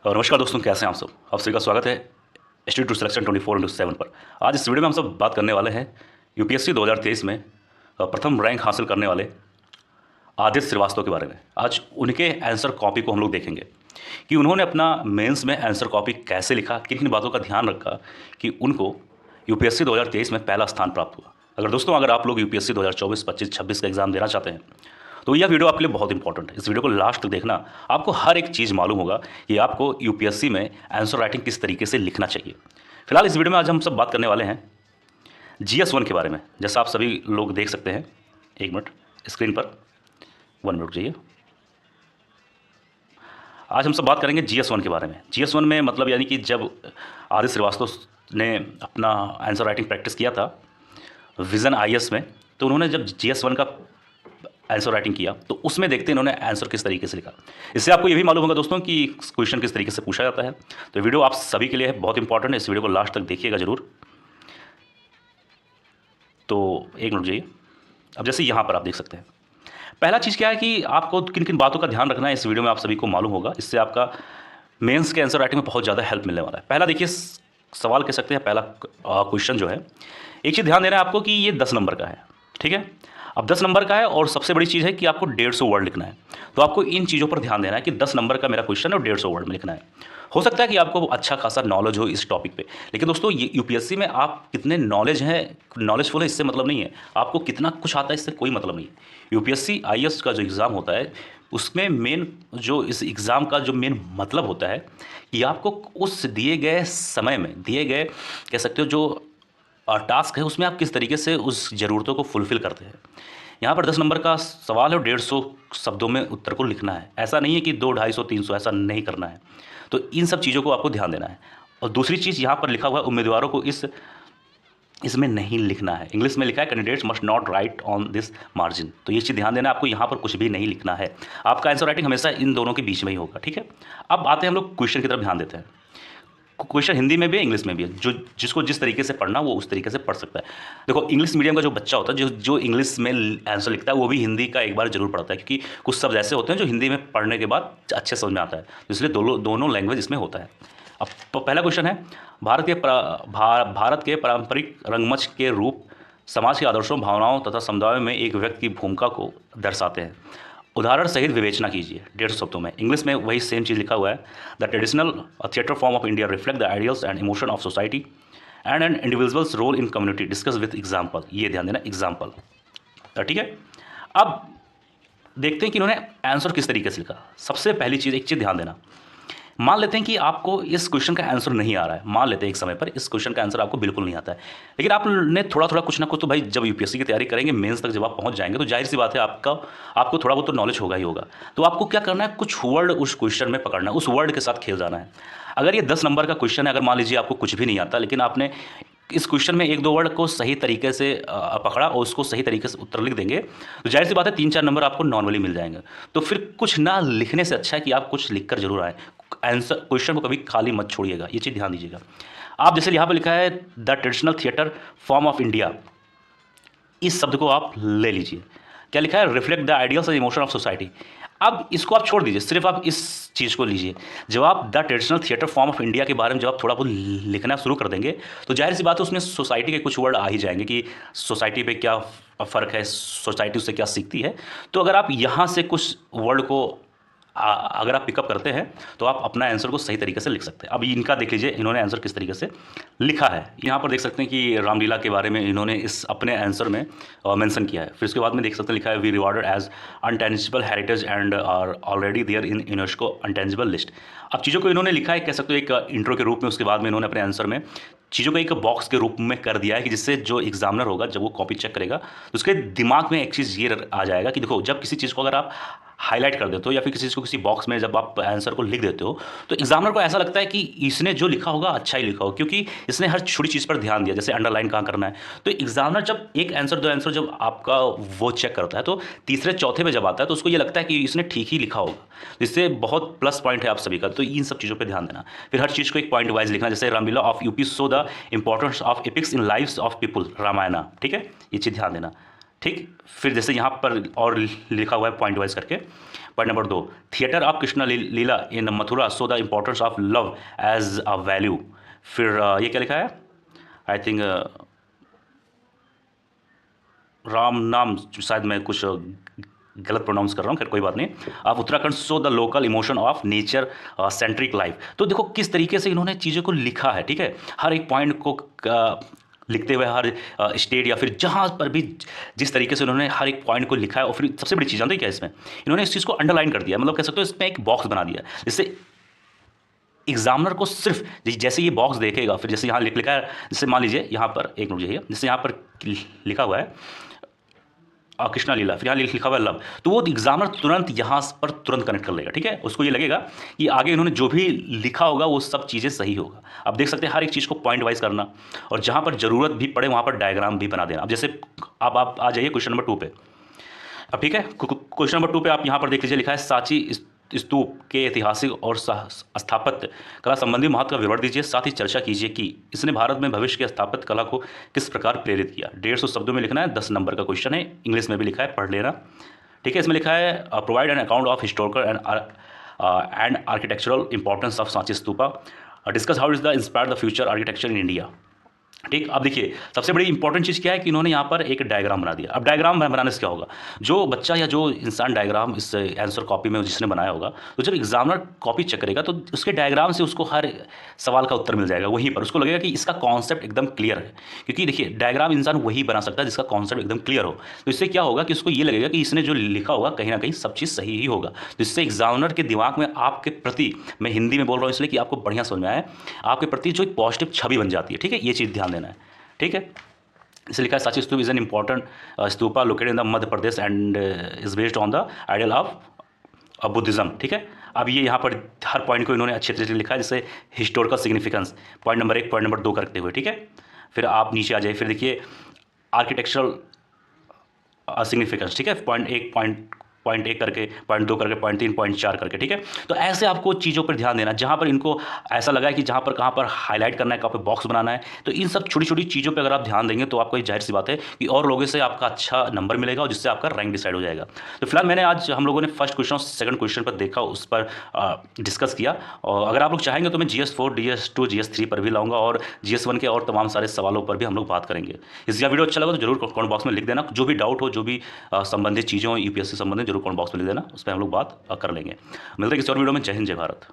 और नमस्कार दोस्तों, कैसे हैं आप सब। आप सभी का स्वागत है इंस्टीट्यूट टू सिलेक्शन 24/7 पर। आज इस वीडियो में हम सब बात करने वाले हैं यूपीएससी 2023 में प्रथम रैंक हासिल करने वाले आदित्य श्रीवास्तव के बारे में। आज उनके आंसर कॉपी को हम लोग देखेंगे कि उन्होंने अपना मेंस में आंसर कॉपी कैसे लिखा, किन किन बातों का ध्यान रखा कि उनको यूपीएससी 2023 में पहला स्थान प्राप्त हुआ। अगर आप लोग यूपीएससी 2024, 25, 26 का एग्जाम देना चाहते हैं तो यह वीडियो आपके लिए बहुत इंपॉर्टेंट है। इस वीडियो को लास्ट तक देखना, आपको हर एक चीज़ मालूम होगा कि आपको यूपीएससी में आंसर राइटिंग किस तरीके से लिखना चाहिए। फिलहाल इस वीडियो में आज हम सब बात करने वाले हैं GS1 के बारे में। जैसा आप सभी लोग देख सकते हैं, एक मिनट स्क्रीन पर 1 मिनट चाहिए। आज हम सब बात करेंगे GS1 के बारे में। GS1 में मतलब यानी कि जब आदित्य श्रीवास्तव ने अपना आंसर राइटिंग प्रैक्टिस किया था विज़न IS में, तो उन्होंने जब GS1 का आंसर राइटिंग किया तो उसमें देखते हैं इन्होंने आंसर किस तरीके से लिखा। इससे आपको ये भी मालूम होगा दोस्तों कि क्वेश्चन किस तरीके से पूछा जाता है। तो वीडियो आप सभी के लिए है, बहुत इंपॉर्टेंट है। इस वीडियो को लास्ट तक देखिएगा जरूर। तो एक मिनट जाइए। अब जैसे यहाँ पर आप देख सकते हैं, पहला चीज़ क्या है कि आपको किन किन बातों का ध्यान रखना है, इस वीडियो में आप सभी को मालूम होगा। इससे आपका मेंस के आंसर राइटिंग में बहुत ज़्यादा हेल्प मिलने वाला है। पहला देखिए, सवाल कह सकते हैं, पहला क्वेश्चन जो है, एक चीज़ ध्यान देना है आपको कि ये 10 नंबर का है, ठीक है। अब 10 नंबर का है और सबसे बड़ी चीज़ है कि आपको 150 वर्ड लिखना है। तो आपको इन चीज़ों पर ध्यान देना है कि 10 नंबर का मेरा क्वेश्चन है और 150 वर्ड में लिखना है। हो सकता है कि आपको अच्छा खासा नॉलेज हो इस टॉपिक पे, लेकिन दोस्तों ये यूपीएससी में आप कितने नॉलेजफुल है इससे मतलब नहीं है, आपको कितना कुछ आता है इससे कोई मतलब नहीं है। यूपीएससी IS का जो एग्ज़ाम होता है उसमें मेन जो इस एग्ज़ाम का जो मेन मतलब होता है कि आपको उस दिए गए समय में दिए गए कह सकते हो जो टास्क है उसमें आप किस तरीके से उस ज़रूरतों को फुलफ़िल करते हैं। यहाँ पर 10 नंबर का सवाल है और 150 शब्दों में उत्तर को लिखना है। ऐसा नहीं है कि 200, 250, 300, ऐसा नहीं करना है। तो इन सब चीज़ों को आपको ध्यान देना है। और दूसरी चीज़ यहाँ पर लिखा हुआ है, उम्मीदवारों को इसमें नहीं लिखना है। इंग्लिश में लिखा है candidates must not right on this margin. तो ये चीज़ ध्यान देना है आपको, यहाँ पर कुछ भी नहीं लिखना है। आपका आंसर राइटिंग हमेशा इन दोनों के बीच में ही होगा, ठीक है। अब आते हैं हम लोग क्वेश्चन की तरफ ध्यान देते हैं। क्वेश्चन हिंदी में भी है, इंग्लिश में भी है। जिसको जिस तरीके से पढ़ना वो उस तरीके से पढ़ सकता है। देखो, इंग्लिश मीडियम का जो बच्चा होता है, जो इंग्लिश में आंसर लिखता है, वो भी हिंदी का एक बार जरूर पढ़ता है, क्योंकि कुछ शब्द ऐसे होते हैं जो हिंदी में पढ़ने के बाद अच्छे समझ में आता है। तो इसलिए दोनों लैंग्वेज इसमें होता है। अब तो पहला क्वेश्चन है, भारत के पारंपरिक रंगमंच के रूप समाज के आदर्शों, भावनाओं तथा समुदायों में एक व्यक्ति की भूमिका को दर्शाते हैं। उदाहरण सहित विवेचना कीजिए 150 शब्दों में। इंग्लिश में वही सेम चीज़ लिखा हुआ है। The traditional theatre form of India reflect the ideals and emotion of society and an individual's role in community discuss with example. ये ध्यान देना, एग्जाम्पल, ठीक है। अब देखते हैं कि इन्होंने आंसर किस तरीके से लिखा। सबसे पहली चीज़, एक चीज़ ध्यान देना, मान लेते हैं कि आपको इस क्वेश्चन का आंसर नहीं आ रहा है। मान लेते हैं एक समय पर इस क्वेश्चन का आंसर आपको बिल्कुल नहीं आता है, लेकिन आपने थोड़ा थोड़ा कुछ ना कुछ तो भाई, जब यूपीएससी की तैयारी करेंगे, मेंस तक जब आप पहुंच जाएंगे तो जाहिर सी बात है आपको थोड़ा बहुत तो नॉलेज होगा ही होगा। तो आपको क्या करना है, कुछ वर्ड उस क्वेश्चन में पकड़ना है, उस वर्ड के साथ खेल जाना है। अगर ये 10 नंबर का क्वेश्चन है, अगर मान लीजिए आपको कुछ भी नहीं आता, लेकिन आपने इस क्वेश्चन में 1-2 वर्ड को सही तरीके से पकड़ा और उसको सही तरीके से उत्तर लिख देंगे, तो जाहिर सी बात है 3-4 नंबर आपको नॉर्मली मिल जाएंगे। तो फिर कुछ ना लिखने से अच्छा है कि आप कुछ लिखकर जरूर आए। आंसर क्वेश्चन को कभी खाली मत छोड़िएगा, ये चीज़ ध्यान दीजिएगा। आप जैसे यहाँ पर लिखा है the traditional theatre form of India, इस शब्द को आप ले लीजिए। क्या लिखा है, reflect the ideals and emotion of society. अब इसको आप छोड़ दीजिए, सिर्फ आप इस चीज़ को लीजिए। जब आप the traditional theatre form of India के बारे में जब आप थोड़ा बहुत लिखना शुरू कर देंगे तो जाहिर सी बात है उसमें सोसाइटी के कुछ वर्ड आ ही जाएंगे कि सोसाइटी पे क्या फ़र्क है, सोसाइटी उससे क्या सीखती है। तो अगर आप यहाँ से कुछ वर्ड को अगर आप पिकअप करते हैं तो आप अपना आंसर को सही तरीके से लिख सकते हैं। अब इनका देख लीजिए, इन्होंने आंसर किस तरीके से लिखा है। यहाँ पर देख सकते हैं कि रामलीला के बारे में इन्होंने इस अपने आंसर में मेंशन किया है। फिर उसके बाद में देख सकते हैं लिखा है we rewarded as intangible heritage and are already there in UNESCO intangible list. अब चीज़ों को इन्होंने लिखा है, कह सकते हो एक इंट्रो के रूप में। उसके बाद में इन्होंने अपने आंसर में चीज़ों को एक बॉक्स के रूप में कर दिया है कि जिससे जो एग्जामिनर होगा जब वो कॉपी चेक करेगा तो उसके दिमाग में एक चीज़ ये आ जाएगा कि देखो, जब किसी चीज़ को अगर आप हाईलाइट कर देते हो या फिर किसी चीज़ को किसी बॉक्स में जब आप आंसर को लिख देते हो तो एग्जामिनर को ऐसा लगता है कि इसने जो लिखा होगा अच्छा ही लिखा हो, क्योंकि इसने हर छोटी चीज़ पर ध्यान दिया। जैसे अंडरलाइन कहाँ करना है, तो एग्जामिनर जब एक आंसर 2 आंसर जब आपका वो चेक करता है तो तीसरे चौथे में जब आता है तो उसको ये लगता है कि इसने ठीक ही लिखा होगा। इससे बहुत प्लस पॉइंट है आप सभी का। तो इन सब चीज़ों पर ध्यान देना। फिर हर चीज़ को एक पॉइंट वाइज लिखना। जैसे Ramlila of UP so the importance of epics in lives of people, Ramayana, ठीक है, ये चीज़ ध्यान देना, ठीक। फिर जैसे यहाँ पर और लिखा हुआ है पॉइंट वाइज करके, point number 2, theatre of Krishna Leela in Mathura so the importance of love as a value. फिर ये क्या लिखा है, आई थिंक राम नाम, शायद मैं कुछ गलत प्रोनाउंस कर रहा हूँ, खैर कोई बात नहीं। आप Uttarakhand so the local emotion of nature centric life. तो देखो किस तरीके से इन्होंने चीज़ों को लिखा है, ठीक है, हर एक पॉइंट को लिखते हुए हर स्टेट या फिर जहाँ पर भी जिस तरीके से उन्होंने हर एक पॉइंट को लिखा है। और फिर सबसे बड़ी चीज़ जानते हैं क्या इसमें, इन्होंने इस चीज़ को अंडरलाइन कर दिया, मतलब कह सकते हो इसमें एक बॉक्स बना दिया, जिससे एग्जामिनर को सिर्फ जैसे ये बॉक्स देखेगा, फिर जैसे यहाँ लिखा है, जैसे मान लीजिए यहाँ पर एक मिनट, जैसे यहाँ पर लिखा हुआ है कृष्णा लीला, फिर यहाँ लिखा हुआ है लव, तो वो एग्जामिनर तुरंत यहाँ पर तुरंत कनेक्ट कर लेगा, ठीक है। उसको ये लगेगा कि आगे इन्होंने जो भी लिखा होगा वो सब चीज़ें सही होगा। अब देख सकते हैं हर एक चीज़ को पॉइंट वाइज करना, और जहाँ पर ज़रूरत भी पड़े वहाँ पर डायग्राम भी बना देना। अब जैसे अब आप आ जाइए क्वेश्चन नंबर 2 पे। अब ठीक है, क्वेश्चन नंबर 2 पे आप यहाँ पर देख लीजिए, लिखा है सांची स्तूप के ऐतिहासिक और स्थापत्य कला संबंधी महत्व का विवरण दीजिए, साथ ही चर्चा कीजिए कि इसने भारत में भविष्य की स्थापत्य कला को किस प्रकार प्रेरित किया। 150 शब्दों में लिखना है, 10 नंबर का क्वेश्चन है, इंग्लिश में भी लिखा है, पढ़ लेना, ठीक है। इसमें लिखा है provide an account of historical and architectural importance of Sanchi stupa, discuss how is the inspire the future architecture in India. ठीक, अब देखिए सबसे बड़ी इंपॉर्टेंट चीज़ क्या है कि इन्होंने यहाँ पर एक डायग्राम बना दिया। अब डायग्राम बनाने से क्या होगा, जो बच्चा या जो इंसान डायग्राम इस आंसर कॉपी में जिसने बनाया होगा, तो जब एग्जामिनर कॉपी चेक करेगा तो उसके डायग्राम से उसको हर सवाल का उत्तर मिल जाएगा। वहीं पर उसको लगेगा कि इसका कॉन्सेप्ट एकदम क्लियर है, क्योंकि देखिए डायग्राम इंसान वही बना सकता है जिसका कॉन्सेप्ट एकदम क्लियर हो। तो इससे क्या होगा कि उसको ये लगेगा कि इसने जो लिखा होगा कहीं ना कहीं सब चीज़ सही ही होगा। तो इससे एग्जामिनर के दिमाग में आपके प्रति, मैं हिंदी में बोल रहा हूँ इसलिए कि आपको बढ़िया समझ में आए, आपके प्रति जो एक पॉजिटिव छवि बन जाती है, ठीक है, ये चीज़ ध्यान देना है, ठीक है। इसे लिखा है Sanchi stupa is an important stupa located in the Madhya Pradesh and is based on the ideal of Buddhism, ठीक है। अब ये यहाँ पर हर पॉइंट को इन्होंने अच्छे तरीके से लिखा है, जैसे historical significance point number 1, point number 2 करते हुए, ठीक है। फिर आप नीचे आ जाइए, फिर देखिए आर्किटेक्चरल सिग्निफिकेंस, ठीक है, पॉइंट 1 करके, पॉइंट 2 करके, पॉइंट 3, पॉइंट 4 करके, ठीक है। तो ऐसे आपको चीज़ों पर ध्यान देना, जहाँ पर इनको ऐसा लगा है कि जहाँ पर कहाँ पर हाईलाइट करना है, कहाँ पर बॉक्स बनाना है, तो इन सब छोटी छोटी चीज़ों पे अगर आप ध्यान देंगे तो आपको एक जाहिर सी बात है कि और लोगों से आपका अच्छा नंबर मिलेगा और जिससे आपका रैंक डिसाइड हो जाएगा। तो फिलहाल मैंने आज हम लोगों ने फर्स्ट क्वेश्चन और सेकंड क्वेश्चन पर देखा, उस पर डिस्कस किया, और अगर आप लोग चाहेंगे तो मैं GS4, GS2, GS3 पर भी लाऊंगा और GS1 के और तमाम सारे सवालों पर भी हम लोग बात करेंगे। इसका वीडियो अच्छा लगा तो जरूर कमेंट बॉक्स में लिख देना, जो भी डाउट हो, जो भी संबंधित चीज़ें हो UPSC संबंधित, जरूर कमेंट बॉक्स में लिख देना, उस पर हम लोग बात कर लेंगे। मिलते हैं किसी और वीडियो में। जय हिंद, जय भारत।